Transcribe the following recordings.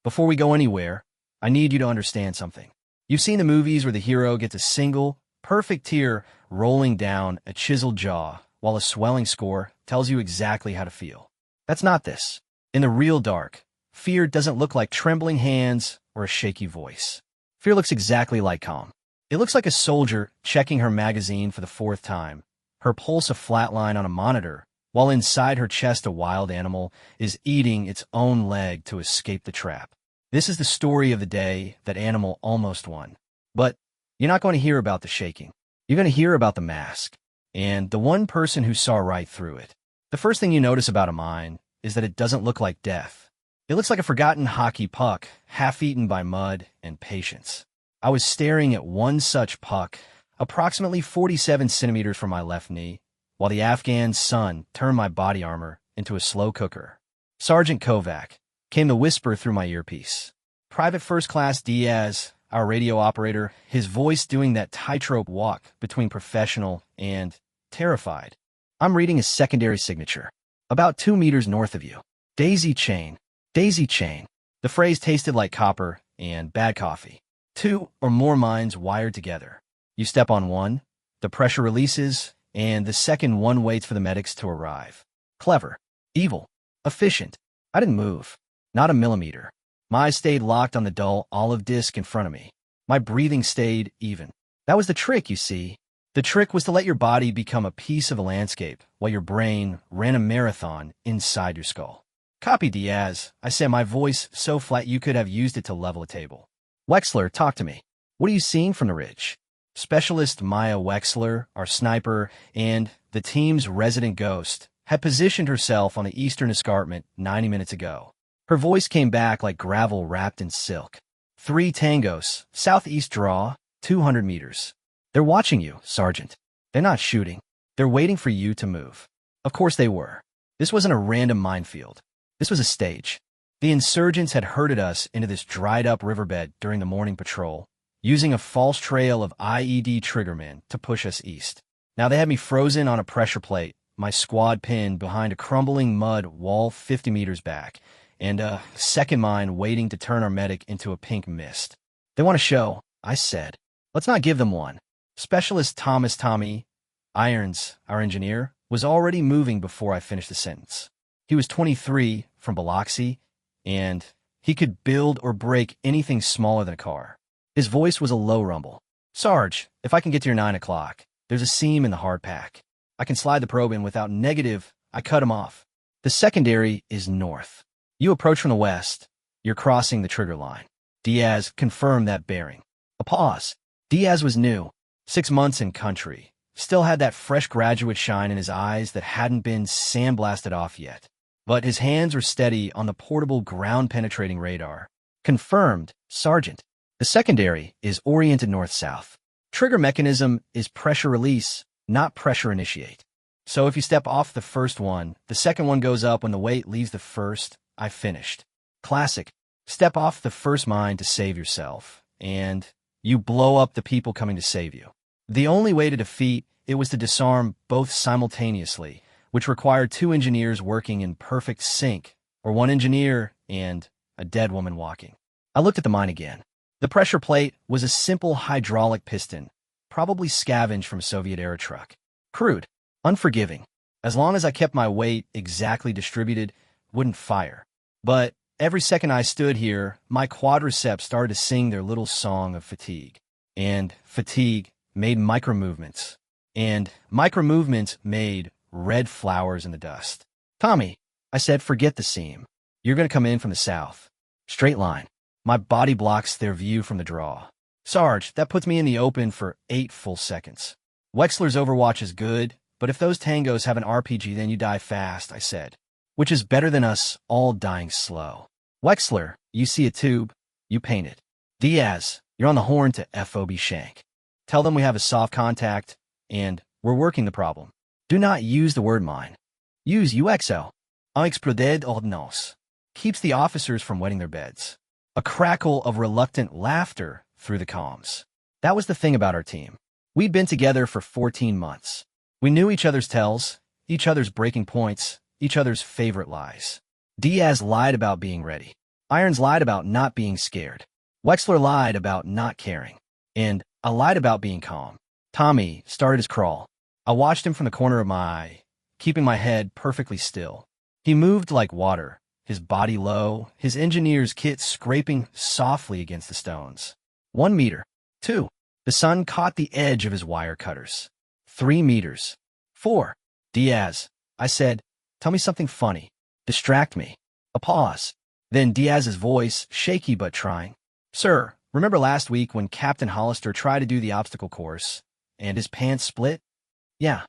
Before we go anywhere, I need you to understand something. You've seen the movies where the hero gets a single, perfect tear rolling down a chiseled jaw, while a swelling score tells you exactly how to feel. That's not this. In the real dark, fear doesn't look like trembling hands or a shaky voice. Fear looks exactly like calm. It looks like a soldier checking her magazine for the fourth time, her pulse a flat line on a monitor, while inside her chest a wild animal is eating its own leg to escape the trap. This is the story of the day that animal almost won. But you're not going to hear about the shaking. You're going to hear about the mask, and the one person who saw right through it. The first thing you notice about a mine is that it doesn't look like death. It looks like a forgotten hockey puck, half-eaten by mud and patience. I was staring at one such puck, approximately 47 centimeters from my left knee, while the Afghan sun turned my body armor into a slow cooker. Sergeant Kovac, came the whisper through my earpiece. Private First Class Diaz, our radio operator, his voice doing that tightrope walk between professional and terrified. I'm reading his secondary signature. About 2 meters north of you. Daisy chain. Daisy chain. The phrase tasted like copper and bad coffee. 2 or more mines wired together. You step on one, the pressure releases, and the second one waits for the medics to arrive. Clever. Evil. Efficient. I didn't move. Not a millimeter. My eyes stayed locked on the dull olive disc in front of me. My breathing stayed even. That was the trick, you see. The trick was to let your body become a piece of a landscape while your brain ran a marathon inside your skull. Copy, Diaz, I said, my voice so flat you could have used it to level a table. Wexler, talk to me. What are you seeing from the ridge? Specialist Maya Wexler, our sniper, and the team's resident ghost, had positioned herself on the eastern escarpment 90 minutes ago. Her voice came back like gravel wrapped in silk. 3 tangos, southeast draw, 200 meters. They're watching you, Sergeant. They're not shooting. They're waiting for you to move. Of course they were. This wasn't a random minefield. This was a stage. The insurgents had herded us into this dried-up riverbed during the morning patrol, using a false trail of IED triggermen to push us east. Now they had me frozen on a pressure plate, my squad pinned behind a crumbling mud wall 50 meters back, and a second mine waiting to turn our medic into a pink mist. They want a show, I said. Let's not give them one. Specialist Thomas Tommy Irons, our engineer, was already moving before I finished the sentence. He was 23, from Biloxi, and he could build or break anything smaller than a car. His voice was a low rumble. Sarge, if I can get to your 9 o'clock, there's a seam in the hard pack. I can slide the probe in without negative. I cut him off. The secondary is north. You approach from the west. You're crossing the trigger line. Diaz confirmed that bearing. A pause. Diaz was new. 6 months in country. Still had that fresh graduate shine in his eyes that hadn't been sandblasted off yet. But his hands were steady on the portable ground-penetrating radar. Confirmed, Sergeant. The secondary is oriented north-south. Trigger mechanism is pressure release, not pressure initiate. So if you step off the first one, the second one goes up when the weight leaves the first. I finished. Classic. Step off the first mine to save yourself, and you blow up the people coming to save you. The only way to defeat it was to disarm both simultaneously, which required 2 engineers working in perfect sync, or 1 engineer and a dead woman walking. I looked at the mine again. The pressure plate was a simple hydraulic piston, probably scavenged from a Soviet-era truck. Crude, unforgiving. As long as I kept my weight exactly distributed, wouldn't fire. But every second I stood here, my quadriceps started to sing their little song of fatigue. And fatigue made micro-movements. And micro-movements made red flowers in the dust. Tommy, I said, forget the seam. You're going to come in from the south. Straight line. My body blocks their view from the draw. Sarge, that puts me in the open for 8 full seconds. Wexler's Overwatch is good, but if those tangos have an RPG, then you die fast, I said. Which is better than us all dying slow. Wexler, you see a tube, you paint it. Diaz, you're on the horn to FOB Shank. Tell them we have a soft contact, and we're working the problem. Do not use the word mine. Use UXO. Unexploded ordnance. Keeps the officers from wetting their beds. A crackle of reluctant laughter through the comms. That was the thing about our team. We'd been together for 14 months. We knew each other's tells, each other's breaking points, each other's favorite lies. Diaz lied about being ready. Irons lied about not being scared. Wexler lied about not caring. And I lied about being calm. Tommy started his crawl. I watched him from the corner of my eye, keeping my head perfectly still. He moved like water, his body low, his engineer's kit scraping softly against the stones. 1 meter. 2. The sun caught the edge of his wire cutters. 3 meters. 4. Diaz, I said, tell me something funny. Distract me. A pause. Then Diaz's voice, shaky but trying. Sir, remember last week when Captain Hollister tried to do the obstacle course, and his pants split? Yeah,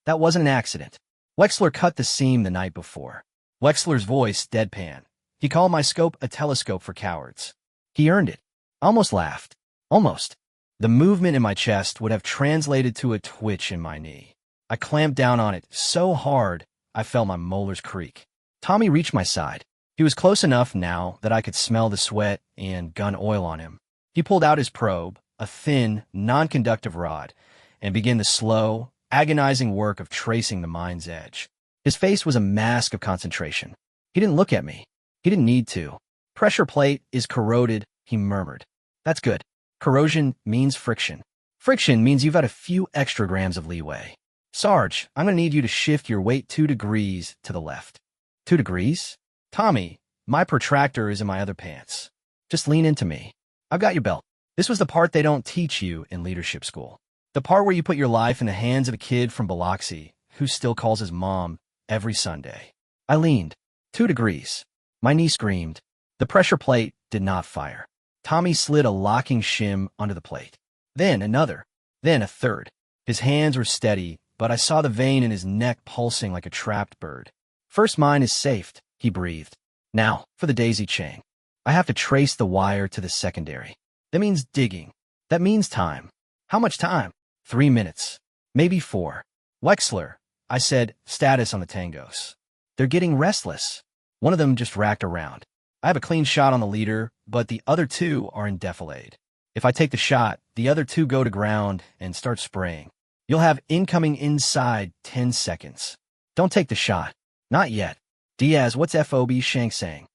that wasn't an accident. Wexler cut the seam the night before. Wexler's voice deadpan. He called my scope a telescope for cowards. He earned it. I almost laughed. Almost. The movement in my chest would have translated to a twitch in my knee. I clamped down on it so hard I felt my molars creak. Tommy reached my side. He was close enough now that I could smell the sweat and gun oil on him. He pulled out his probe, a thin, non-conductive rod, and began the slow, agonizing work of tracing the mine's edge. His face was a mask of concentration. He didn't look at me. He didn't need to. Pressure plate is corroded, he murmured. That's good. Corrosion means friction. Friction means you've got a few extra grams of leeway. Sarge, I'm going to need you to shift your weight 2 degrees to the left. 2 degrees? Tommy, my protractor is in my other pants. Just lean into me. I've got your belt. This was the part they don't teach you in leadership school. The part where you put your life in the hands of a kid from Biloxi who still calls his mom every Sunday. I leaned. 2 degrees. My knee screamed. The pressure plate did not fire. Tommy slid a locking shim onto the plate. Then another. Then a third. His hands were steady, but I saw the vein in his neck pulsing like a trapped bird. First mine is safed, he breathed. Now, for the daisy chain. I have to trace the wire to the secondary. That means digging. That means time. How much time? 3 minutes. Maybe 4. Wexler, I said, status on the tangos. They're getting restless. One of them just racked around. I have a clean shot on the leader, but the other 2 are in defilade. If I take the shot, the other 2 go to ground and start spraying. You'll have incoming inside 10 seconds. Don't take the shot. Not yet. Diaz, what's FOB Shank saying?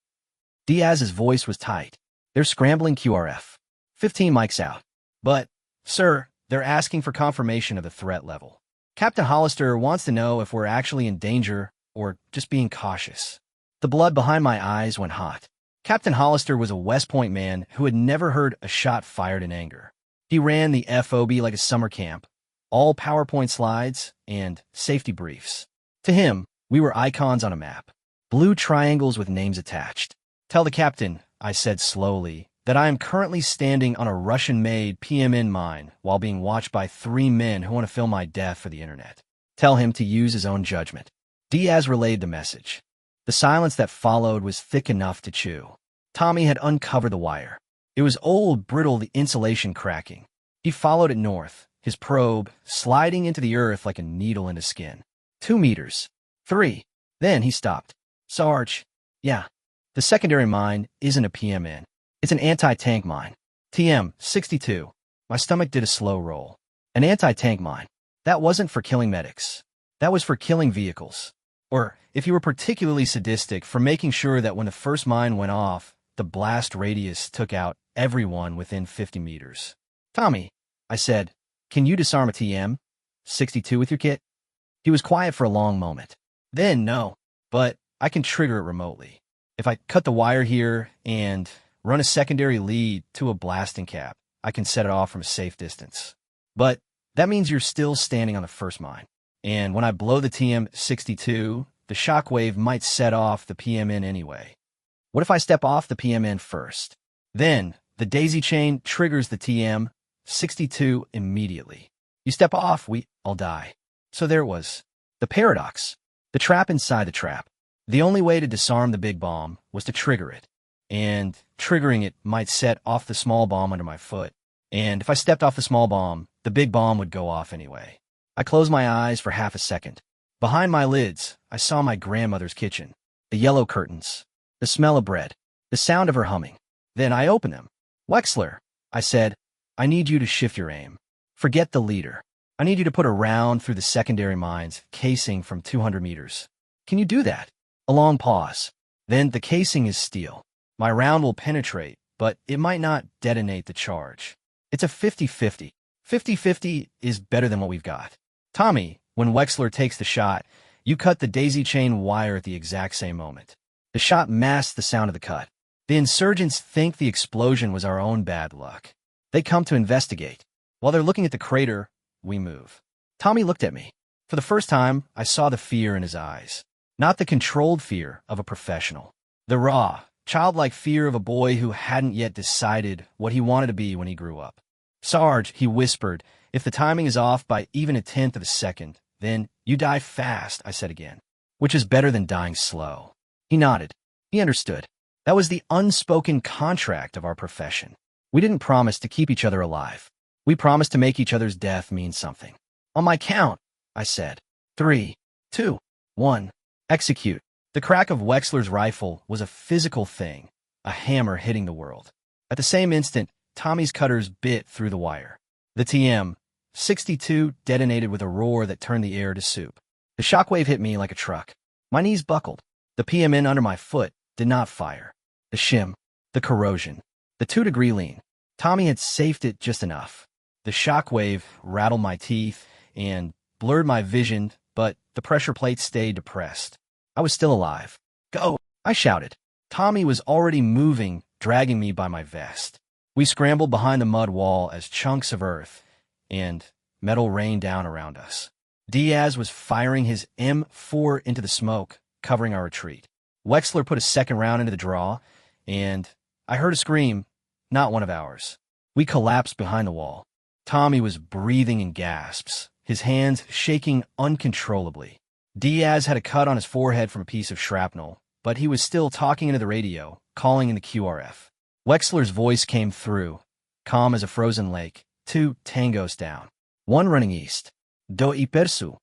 Diaz's voice was tight. They're scrambling QRF. 15 mics out. But, sir, they're asking for confirmation of the threat level. Captain Hollister wants to know if we're actually in danger or just being cautious. The blood behind my eyes went hot. Captain Hollister was a West Point man who had never heard a shot fired in anger. He ran the FOB like a summer camp, all PowerPoint slides and safety briefs. To him, we were icons on a map, blue triangles with names attached. Tell the captain, I said slowly, that I am currently standing on a Russian-made PMN mine while being watched by 3 men who want to film my death for the internet. Tell him to use his own judgment. Diaz relayed the message. The silence that followed was thick enough to chew. Tommy had uncovered the wire. It was old, brittle, the insulation cracking. He followed it north, his probe sliding into the earth like a needle into skin. 2 meters. 3. Then he stopped. Sarge. Yeah. The secondary mine isn't a PMN. It's an anti-tank mine. TM 62. My stomach did a slow roll. An anti-tank mine. That wasn't for killing medics. That was for killing vehicles. Or, if you were particularly sadistic, for making sure that when the first mine went off, the blast radius took out everyone within 50 meters. Tommy, I said, can you disarm a TM 62 with your kit? He was quiet for a long moment. Then, no, but I can trigger it remotely. If I cut the wire here and run a secondary lead to a blasting cap, I can set it off from a safe distance. But that means you're still standing on the first mine. And when I blow the TM-62, the shockwave might set off the PMN anyway. What if I step off the PMN first? Then, the daisy chain triggers the TM-62 immediately. You step off, we all die. So there it was. The paradox. The trap inside the trap. The only way to disarm the big bomb was to trigger it. And triggering it might set off the small bomb under my foot. And if I stepped off the small bomb, the big bomb would go off anyway. I closed my eyes for half a second. Behind my lids, I saw my grandmother's kitchen. The yellow curtains. The smell of bread. The sound of her humming. Then I opened them. Wexler, I said, I need you to shift your aim. Forget the leader. I need you to put a round through the secondary mine's casing from 200 meters. Can you do that? A long pause. Then the casing is steel. My round will penetrate, but it might not detonate the charge. It's a 50-50. 50-50 is better than what we've got. Tommy, when Wexler takes the shot, you cut the daisy chain wire at the exact same moment. The shot masked the sound of the cut. The insurgents think the explosion was our own bad luck. They come to investigate. While they're looking at the crater, we move. Tommy looked at me. For the first time, I saw the fear in his eyes. Not the controlled fear of a professional. The raw, childlike fear of a boy who hadn't yet decided what he wanted to be when he grew up. Sarge, he whispered, if the timing is off by even a tenth of a second, then you die fast, I said again, which is better than dying slow. He nodded. He understood. That was the unspoken contract of our profession. We didn't promise to keep each other alive. We promised to make each other's death mean something. On my count, I said. 3, 2, 1. Execute. The crack of Wexler's rifle was a physical thing, a hammer hitting the world. At the same instant, Tommy's cutters bit through the wire. The TM-62 detonated with a roar that turned the air to soup. The shockwave hit me like a truck. My knees buckled. The PMN under my foot did not fire. The shim, the corrosion, the 2-degree lean. Tommy had safed it just enough. The shockwave rattled my teeth and blurred my vision, but the pressure plate stayed depressed. I was still alive. Go! I shouted. Tommy was already moving, dragging me by my vest. We scrambled behind the mud wall as chunks of earth and metal rained down around us. Diaz was firing his M4 into the smoke, covering our retreat. Wexler put a second round into the draw, and I heard a scream, not one of ours. We collapsed behind the wall. Tommy was breathing in gasps, his hands shaking uncontrollably. Diaz had a cut on his forehead from a piece of shrapnel, but he was still talking into the radio, calling in the QRF. Wexler's voice came through, calm as a frozen lake. 2 tangos down. 1 running east. Do ipersu.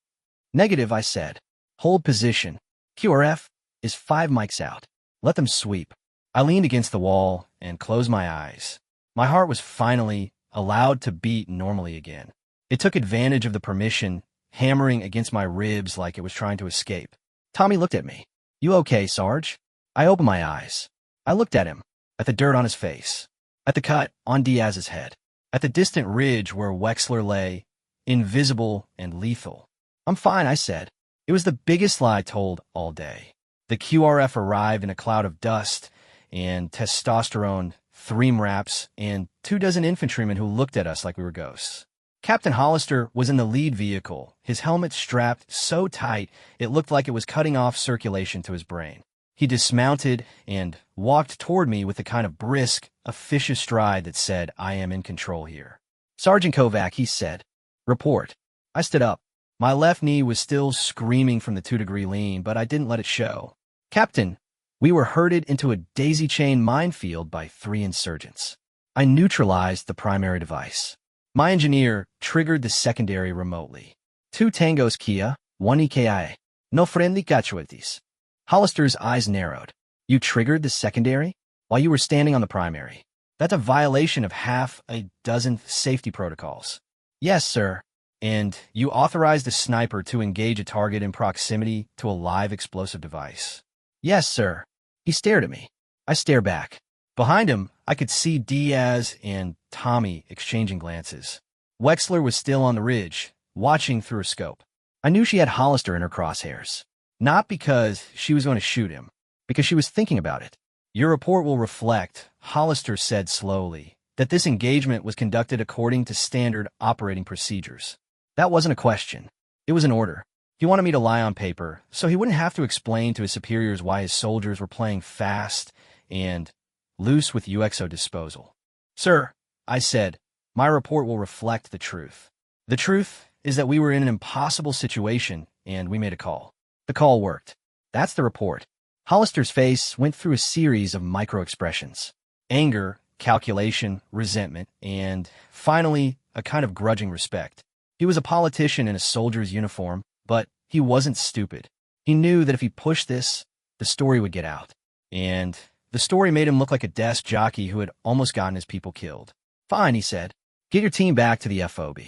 Negative, I said. Hold position. QRF is 5 mics out. Let them sweep. I leaned against the wall and closed my eyes. My heart was finally allowed to beat normally again. It took advantage of the permission, hammering against my ribs like it was trying to escape. Tommy looked at me. You okay, Sarge? I opened my eyes. I looked at him, at the dirt on his face, at the cut on Diaz's head, at the distant ridge where Wexler lay, invisible and lethal. I'm fine, I said. It was the biggest lie told all day. The QRF arrived in a cloud of dust and testosterone, 3 MRAPs, and 24 infantrymen who looked at us like we were ghosts. Captain Hollister was in the lead vehicle, his helmet strapped so tight it looked like it was cutting off circulation to his brain. He dismounted and walked toward me with the kind of brisk, officious stride that said, I am in control here. Sergeant Kovac, he said. Report. I stood up. My left knee was still screaming from the 2-degree lean, but I didn't let it show. Captain, we were herded into a daisy chain minefield by 3 insurgents. I neutralized the primary device. My engineer triggered the secondary remotely. 2 tangos Kia, 1 EKI. No friendly casualties. Hollister's eyes narrowed. You triggered the secondary? While you were standing on the primary. That's a violation of half a dozen safety protocols. Yes, sir. And you authorized a sniper to engage a target in proximity to a live explosive device. Yes, sir. He stared at me. I stared back. Behind him, I could see Diaz and Tommy exchanging glances. Wexler was still on the ridge, watching through a scope. I knew she had Hollister in her crosshairs. Not because she was going to shoot him, because she was thinking about it. Your report will reflect, Hollister said slowly, that this engagement was conducted according to standard operating procedures. That wasn't a question. It was an order. He wanted me to lie on paper, so he wouldn't have to explain to his superiors why his soldiers were playing fast and loose with UXO disposal. Sir, I said, my report will reflect the truth. The truth is that we were in an impossible situation, and we made a call. The call worked. That's the report. Hollister's face went through a series of micro-expressions. Anger, calculation, resentment, and finally, a kind of grudging respect. He was a politician in a soldier's uniform, but he wasn't stupid. He knew that if he pushed this, the story would get out. And the story made him look like a desk jockey who had almost gotten his people killed. Fine, he said. Get your team back to the FOB.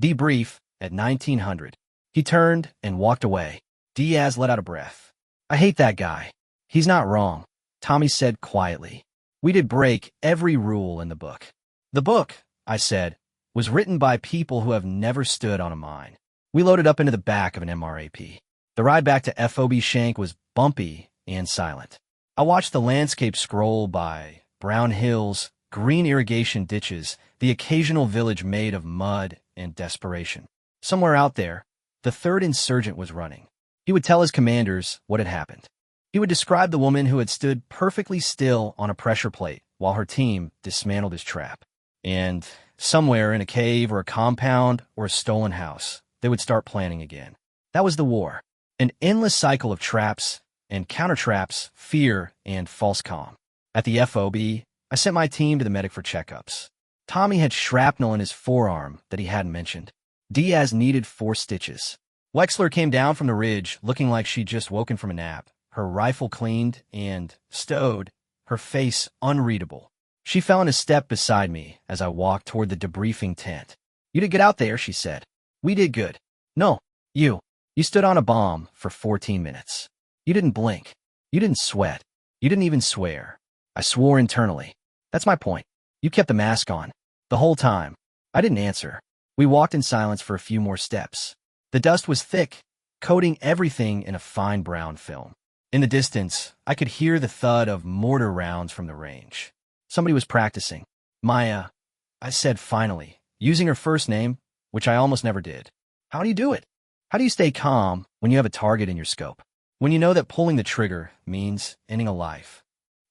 Debrief at 1900. He turned and walked away. Diaz let out a breath. I hate that guy. He's not wrong, Tommy said quietly. We did break every rule in the book. The book, I said, was written by people who have never stood on a mine. We loaded up into the back of an MRAP. The ride back to FOB Shank was bumpy and silent. I watched the landscape scroll by: brown hills, green irrigation ditches, the occasional village made of mud and desperation. Somewhere out there, the third insurgent was running. He would tell his commanders what had happened. He would describe the woman who had stood perfectly still on a pressure plate while her team dismantled his trap. And somewhere in a cave or a compound or a stolen house, they would start planning again. That was the war. An endless cycle of traps and counter-traps, fear, and false calm. At the FOB, I sent my team to the medic for checkups. Tommy had shrapnel in his forearm that he hadn't mentioned. Diaz needed 4 stitches. Wexler came down from the ridge looking like she'd just woken from a nap, her rifle cleaned and stowed, her face unreadable. She fell in a step beside me as I walked toward the debriefing tent. "You did get out there," she said. "We did good." "No, you. You stood on a bomb for 14 minutes. You didn't blink. You didn't sweat. You didn't even swear." I swore internally. "That's my point. You kept the mask on. The whole time." I didn't answer. We walked in silence for a few more steps. The dust was thick, coating everything in a fine brown film. In the distance, I could hear the thud of mortar rounds from the range. Somebody was practicing. "Maya," I said finally, using her first name, which I almost never did. "How do you do it? How do you stay calm when you have a target in your scope? When you know that pulling the trigger means ending a life?"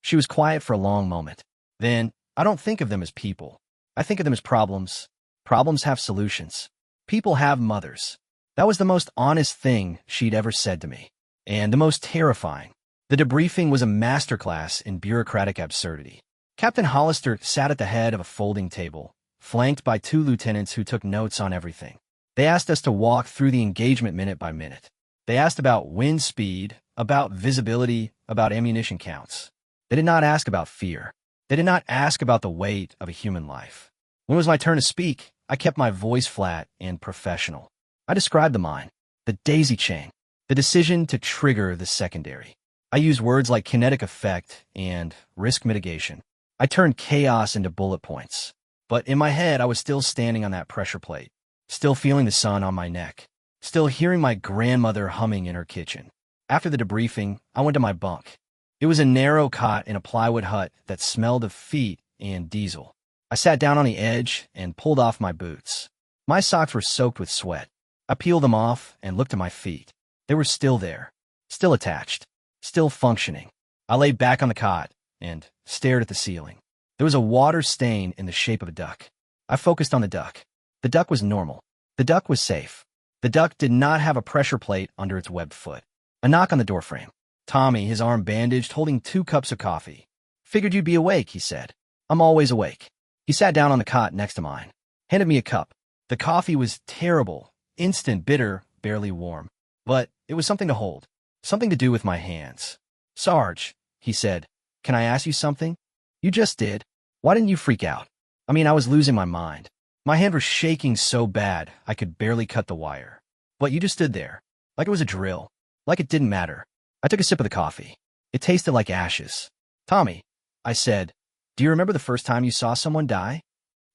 She was quiet for a long moment. Then, "I don't think of them as people. I think of them as problems. Problems have solutions. People have mothers." That was the most honest thing she'd ever said to me. And the most terrifying. The debriefing was a masterclass in bureaucratic absurdity. Captain Hollister sat at the head of a folding table, flanked by 2 lieutenants who took notes on everything. They asked us to walk through the engagement minute by minute. They asked about wind speed, about visibility, about ammunition counts. They did not ask about fear. They did not ask about the weight of a human life. When it was my turn to speak, I kept my voice flat and professional. I described the mine, the daisy chain, the decision to trigger the secondary. I used words like kinetic effect and risk mitigation. I turned chaos into bullet points. But in my head, I was still standing on that pressure plate, still feeling the sun on my neck, still hearing my grandmother humming in her kitchen. After the debriefing, I went to my bunk. It was a narrow cot in a plywood hut that smelled of feet and diesel. I sat down on the edge and pulled off my boots. My socks were soaked with sweat. I peeled them off and looked at my feet. They were still there, still attached, still functioning. I lay back on the cot and stared at the ceiling. There was a water stain in the shape of a duck. I focused on the duck. The duck was normal. The duck was safe. The duck did not have a pressure plate under its webbed foot. A knock on the doorframe. Tommy, his arm bandaged, holding 2 cups of coffee. "Figured you'd be awake," he said. "I'm always awake." He sat down on the cot next to mine, handed me a cup. The coffee was terrible, instant, bitter, barely warm. But it was something to hold, something to do with my hands. "Sarge," he said, "can I ask you something? You just did. Why didn't you freak out? I mean, I was losing my mind. My hand was shaking so bad I could barely cut the wire. But you just stood there, like it was a drill, like it didn't matter." I took a sip of the coffee. It tasted like ashes. "Tommy," I said, "do you remember the first time you saw someone die?"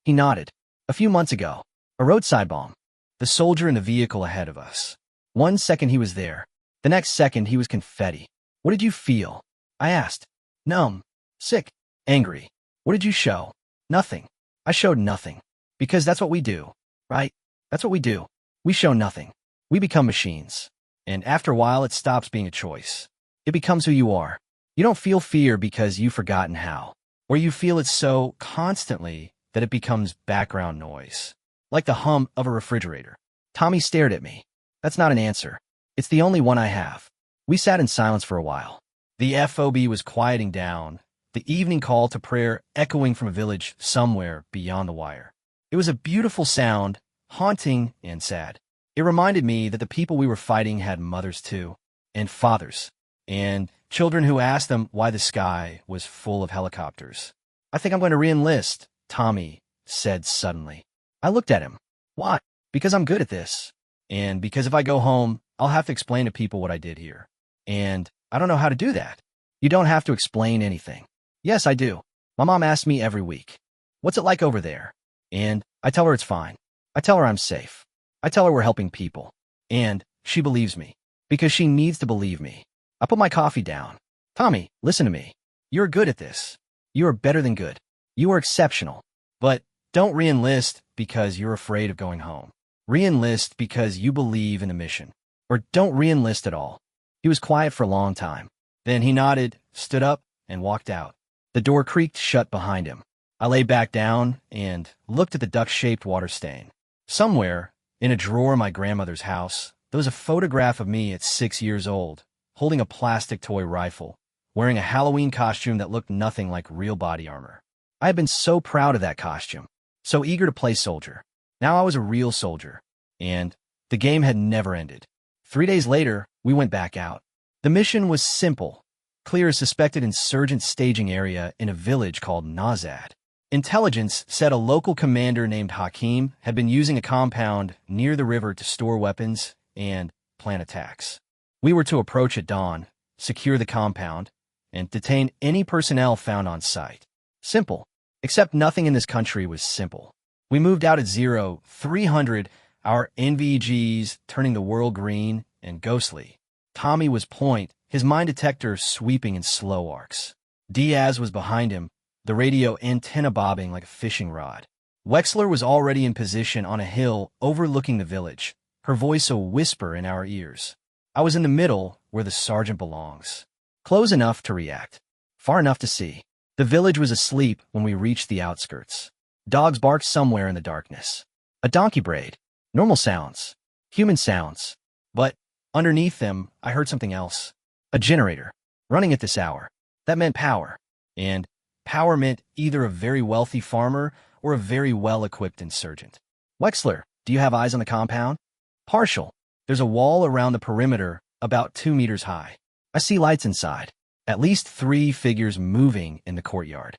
He nodded. "A few months ago. A roadside bomb. The soldier in the vehicle ahead of us. One second he was there. The next second he was confetti. What did you feel?" I asked. "Numb. Sick. Angry." "What did you show?" "Nothing." I showed nothing. Because that's what we do, right? That's what we do. We show nothing. We become machines. And after a while, it stops being a choice. It becomes who you are. You don't feel fear because you've forgotten how. Or you feel it so constantly that it becomes background noise. Like the hum of a refrigerator. Tommy stared at me. "That's not an answer. It's the only one I have." We sat in silence for a while. The FOB was quieting down, the evening call to prayer echoing from a village somewhere beyond the wire. It was a beautiful sound, haunting and sad. It reminded me that the people we were fighting had mothers too, and fathers, and children who asked them why the sky was full of helicopters. "I think I'm going to re-enlist," Tommy said suddenly. I looked at him. "Why?" "Because I'm good at this. And because if I go home, I'll have to explain to people what I did here. And I don't know how to do that." "You don't have to explain anything." "Yes, I do. My mom asks me every week, "What's it like over there?" And I tell her it's fine. I tell her I'm safe. I tell her we're helping people. And she believes me. Because she needs to believe me. I put my coffee down. "Tommy, listen to me. You're good at this. You are better than good. You are exceptional. But don't re-enlist because you're afraid of going home. Re-enlist because you believe in the mission. Or don't re-enlist at all." He was quiet for a long time. Then he nodded, stood up, and walked out. The door creaked shut behind him. I lay back down and looked at the duck-shaped water stain. Somewhere, in a drawer in my grandmother's house, there was a photograph of me at 6 years old, holding a plastic toy rifle, wearing a Halloween costume that looked nothing like real body armor. I had been so proud of that costume, so eager to play soldier. Now I was a real soldier, and the game had never ended. 3 days later, we went back out. The mission was simple. Clear a suspected insurgent staging area in a village called Nazad. Intelligence said a local commander named Hakim had been using a compound near the river to store weapons and plan attacks. We were to approach at dawn, secure the compound, and detain any personnel found on site. Simple. Except nothing in this country was simple. We moved out at 0300, our NVGs turning the world green and ghostly. Tommy was point, his mine detector sweeping in slow arcs. Diaz was behind him, the radio antenna bobbing like a fishing rod. Wexler was already in position on a hill overlooking the village, her voice a whisper in our ears. I was in the middle, where the sergeant belongs. Close enough to react, far enough to see. The village was asleep when we reached the outskirts. Dogs barked somewhere in the darkness. A donkey brayed. Normal sounds. Human sounds. But underneath them, I heard something else. A generator. Running at this hour. That meant power. And power meant either a very wealthy farmer or a very well-equipped insurgent. "Wexler, do you have eyes on the compound?" "Partial. There's a wall around the perimeter about 2 meters high. I see lights inside. At least 3 figures moving in the courtyard.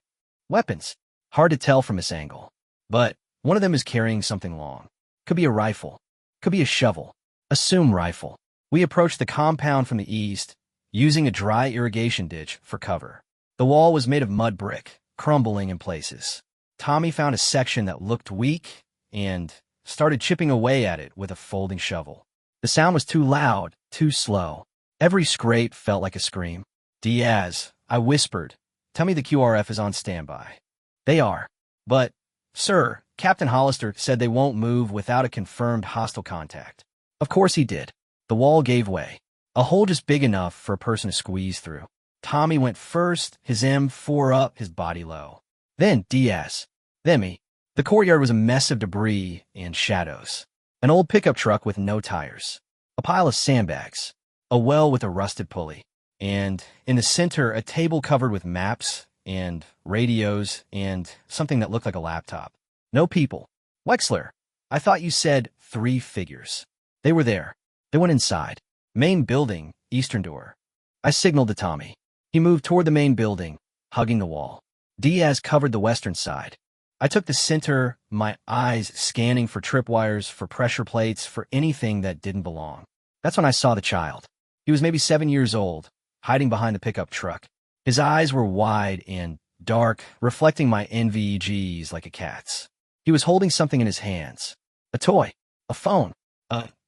Weapons. Hard to tell from this angle. But one of them is carrying something long. Could be a rifle. Could be a shovel. Assume rifle." We approached the compound from the east, using a dry irrigation ditch for cover. The wall was made of mud brick, crumbling in places. Tommy found a section that looked weak and started chipping away at it with a folding shovel. The sound was too loud, too slow. Every scrape felt like a scream. "Diaz," I whispered, "tell me the QRF is on standby." "They are. But, sir, Captain Hollister said they won't move without a confirmed hostile contact." Of course he did. The wall gave way. A hole just big enough for a person to squeeze through. Tommy went first, his M4 up, his body low. Then Diaz. Then me. The courtyard was a mess of debris and shadows. An old pickup truck with no tires. A pile of sandbags. A well with a rusted pulley. And in the center, a table covered with maps and radios and something that looked like a laptop. No people. "Wexler, I thought you said 3 figures." They were there. They went inside. "Main building, eastern door." I signaled to Tommy. He moved toward the main building, hugging the wall. Diaz covered the western side. I took the center, my eyes scanning for tripwires, for pressure plates, for anything that didn't belong. That's when I saw the child. He was maybe 7 years old, hiding behind the pickup truck. His eyes were wide and dark, reflecting my NVGs like a cat's. He was holding something in his hands. A toy. A phone.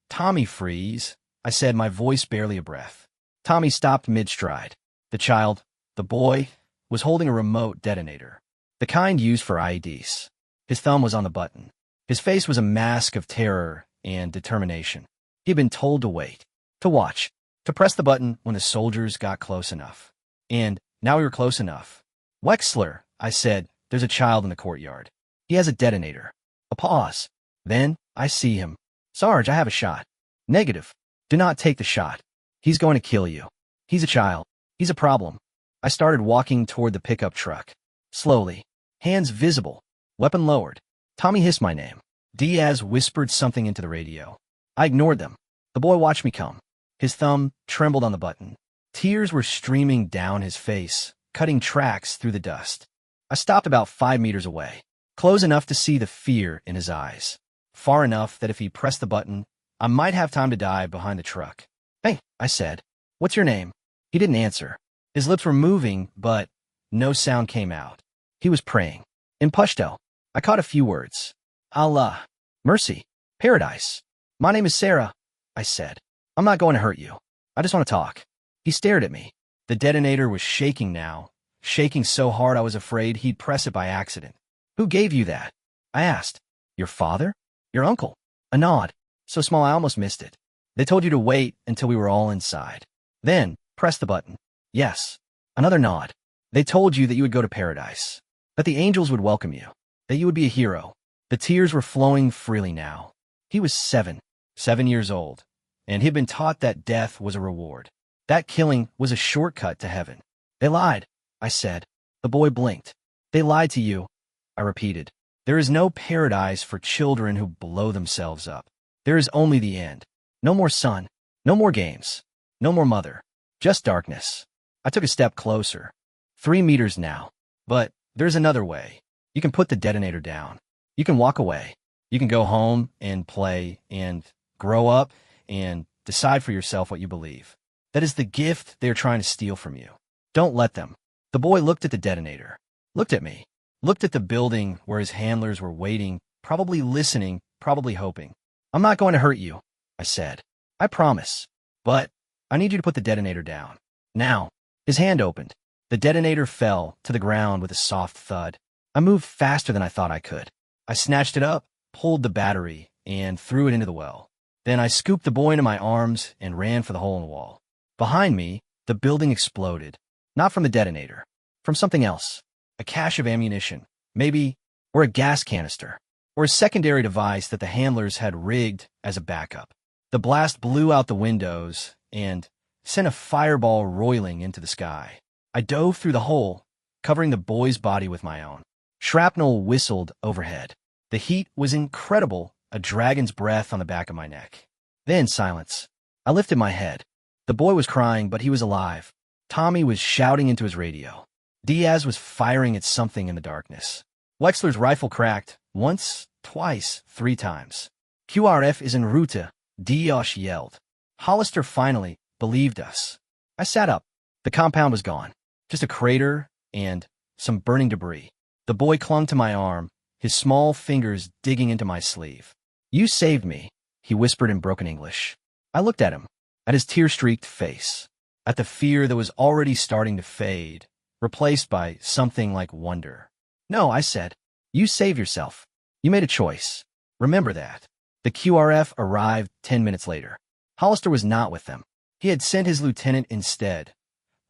Tommy, freeze, I said, my voice barely a breath. Tommy stopped mid-stride. The child, the boy, was holding a remote detonator, the kind used for IEDs. His thumb was on the button. His face was a mask of terror and determination. He had been told to wait, to watch, to press the button when the soldiers got close enough. And now we were close enough. "Wexler," I said, "there's a child in the courtyard. He has a detonator." A pause. Then I see him. "Sarge, I have a shot." "Negative. Do not take the shot. He's going to kill you. He's a child. He's a problem." I started walking toward the pickup truck. Slowly. Hands visible. Weapon lowered. Tommy hissed my name. Diaz whispered something into the radio. I ignored them. The boy watched me come. His thumb trembled on the button. Tears were streaming down his face, cutting tracks through the dust. I stopped about 5 meters away, close enough to see the fear in his eyes, far enough that if he pressed the button, I might have time to die behind the truck. "Hey," I said, "what's your name?" He didn't answer. His lips were moving, but no sound came out. He was praying. In Pashto, I caught a few words. Allah, mercy, paradise. My name is Sarah, I said. I'm not going to hurt you. I just want to talk. He stared at me. The detonator was shaking now, shaking so hard I was afraid he'd press it by accident. Who gave you that? I asked. Your father? Your uncle? A nod, so small I almost missed it. They told you to wait until we were all inside. Then, press the button. Yes. Another nod. They told you that you would go to paradise, that the angels would welcome you, that you would be a hero. The tears were flowing freely now. He was 7 years old, and he'd been taught that death was a reward. That killing was a shortcut to heaven. They lied, I said. The boy blinked. They lied to you, I repeated. There is no paradise for children who blow themselves up. There is only the end. No more sun, no more games, no more mother, just darkness. I took a step closer. 3 meters now. But there's another way. You can put the detonator down. You can walk away. You can go home and play and grow up and decide for yourself what you believe. That is the gift they are trying to steal from you. Don't let them. The boy looked at the detonator, looked at me, looked at the building where his handlers were waiting, probably listening, probably hoping. I'm not going to hurt you, I said. I promise. But I need you to put the detonator down. Now. His hand opened. The detonator fell to the ground with a soft thud. I moved faster than I thought I could. I snatched it up, pulled the battery, and threw it into the well. Then I scooped the boy into my arms and ran for the hole in the wall. Behind me, the building exploded. Not from the detonator. From something else. A cache of ammunition. Maybe, or a gas canister. Or a secondary device that the handlers had rigged as a backup. The blast blew out the windows and sent a fireball roiling into the sky. I dove through the hole, covering the boy's body with my own. Shrapnel whistled overhead. The heat was incredible, a dragon's breath on the back of my neck. Then silence. I lifted my head. The boy was crying, but he was alive. Tommy was shouting into his radio. Diaz was firing at something in the darkness. Wexler's rifle cracked, once, twice, 3 times. QRF is en route, Diaz yelled. Hollister finally believed us. I sat up. The compound was gone. Just a crater and some burning debris. The boy clung to my arm, his small fingers digging into my sleeve. You saved me, he whispered in broken English. I looked at him, at his tear-streaked face, at the fear that was already starting to fade, replaced by something like wonder. No, I said. You saved yourself. You made a choice. Remember that. The QRF arrived 10 minutes later. Hollister was not with them. He had sent his lieutenant instead,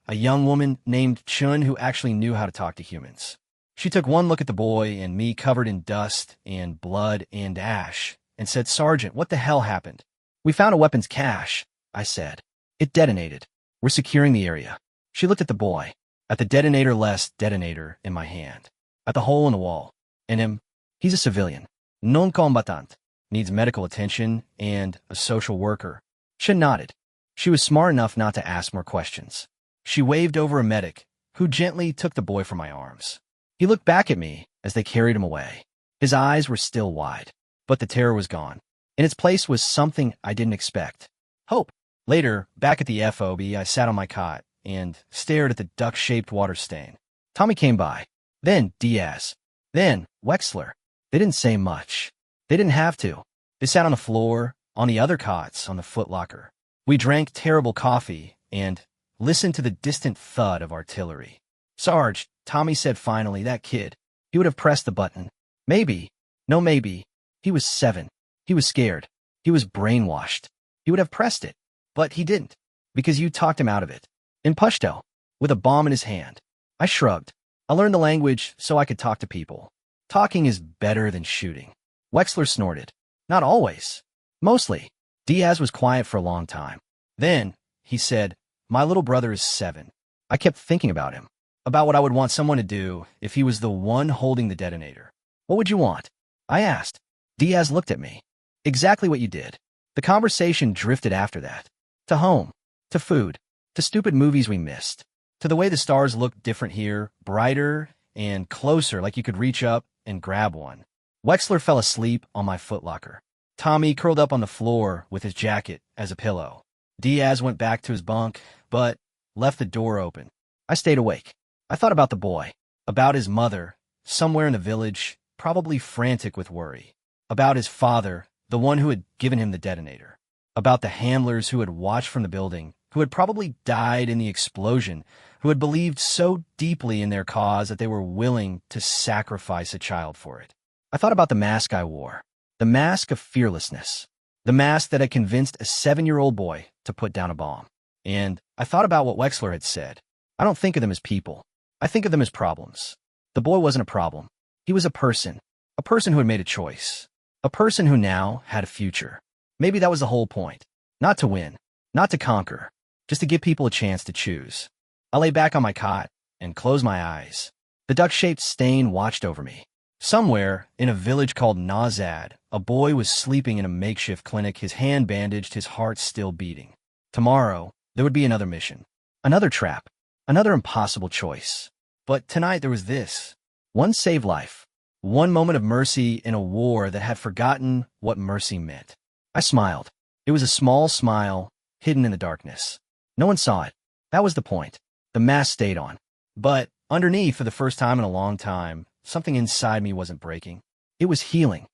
a young woman named Chun who actually knew how to talk to humans. She took one look at the boy and me covered in dust and blood and ash and said, Sergeant, what the hell happened? We found a weapons cache, I said. It detonated. We're securing the area. She looked at the boy, at the detonator-less detonator in my hand, at the hole in the wall. And him, he's a civilian, non-combatant, needs medical attention and a social worker. Chun nodded. She was smart enough not to ask more questions. She waved over a medic, who gently took the boy from my arms. He looked back at me as they carried him away. His eyes were still wide, but the terror was gone. In its place was something I didn't expect. Hope. Later, back at the FOB, I sat on my cot and stared at the duck-shaped water stain. Tommy came by. Then Diaz. Then Wexler. They didn't say much. They didn't have to. They sat on the floor, on the other cots, on the footlocker. We drank terrible coffee and listened to the distant thud of artillery. Sarge, Tommy said finally, that kid, he would have pressed the button. Maybe. No, maybe. He was 7. He was scared. He was brainwashed. He would have pressed it. But he didn't, because you talked him out of it. In Pashto, with a bomb in his hand. I shrugged. I learned the language so I could talk to people. Talking is better than shooting. Wexler snorted. Not always. Mostly. Diaz was quiet for a long time. Then, he said, my little brother is 7. I kept thinking about him. About what I would want someone to do if he was the one holding the detonator. What would you want? I asked. Diaz looked at me. Exactly what you did. The conversation drifted after that. To home. To food. To stupid movies we missed. To the way the stars looked different here, brighter and closer, like you could reach up and grab one. Wexler fell asleep on my footlocker. Tommy curled up on the floor with his jacket as a pillow. Diaz went back to his bunk, but left the door open. I stayed awake. I thought about the boy. About his mother, somewhere in the village, probably frantic with worry. About his father, the one who had given him the detonator. About the handlers who had watched from the building, who had probably died in the explosion, who had believed so deeply in their cause that they were willing to sacrifice a child for it. I thought about the mask I wore, the mask of fearlessness, the mask that had convinced a 7-year-old boy to put down a bomb. And I thought about what Wexler had said. I don't think of them as people. I think of them as problems. The boy wasn't a problem. He was a person who had made a choice, a person who now had a future. Maybe that was the whole point. Not to win, not to conquer, just to give people a chance to choose. I lay back on my cot and closed my eyes. The duck-shaped stain watched over me. Somewhere, in a village called Nazad, a boy was sleeping in a makeshift clinic, his hand bandaged, his heart still beating. Tomorrow, there would be another mission, another trap, another impossible choice. But tonight there was this. One saved life. One moment of mercy in a war that had forgotten what mercy meant. I smiled. It was a small smile, hidden in the darkness. No one saw it. That was the point. The mask stayed on. But underneath, for the first time in a long time, something inside me wasn't breaking. It was healing.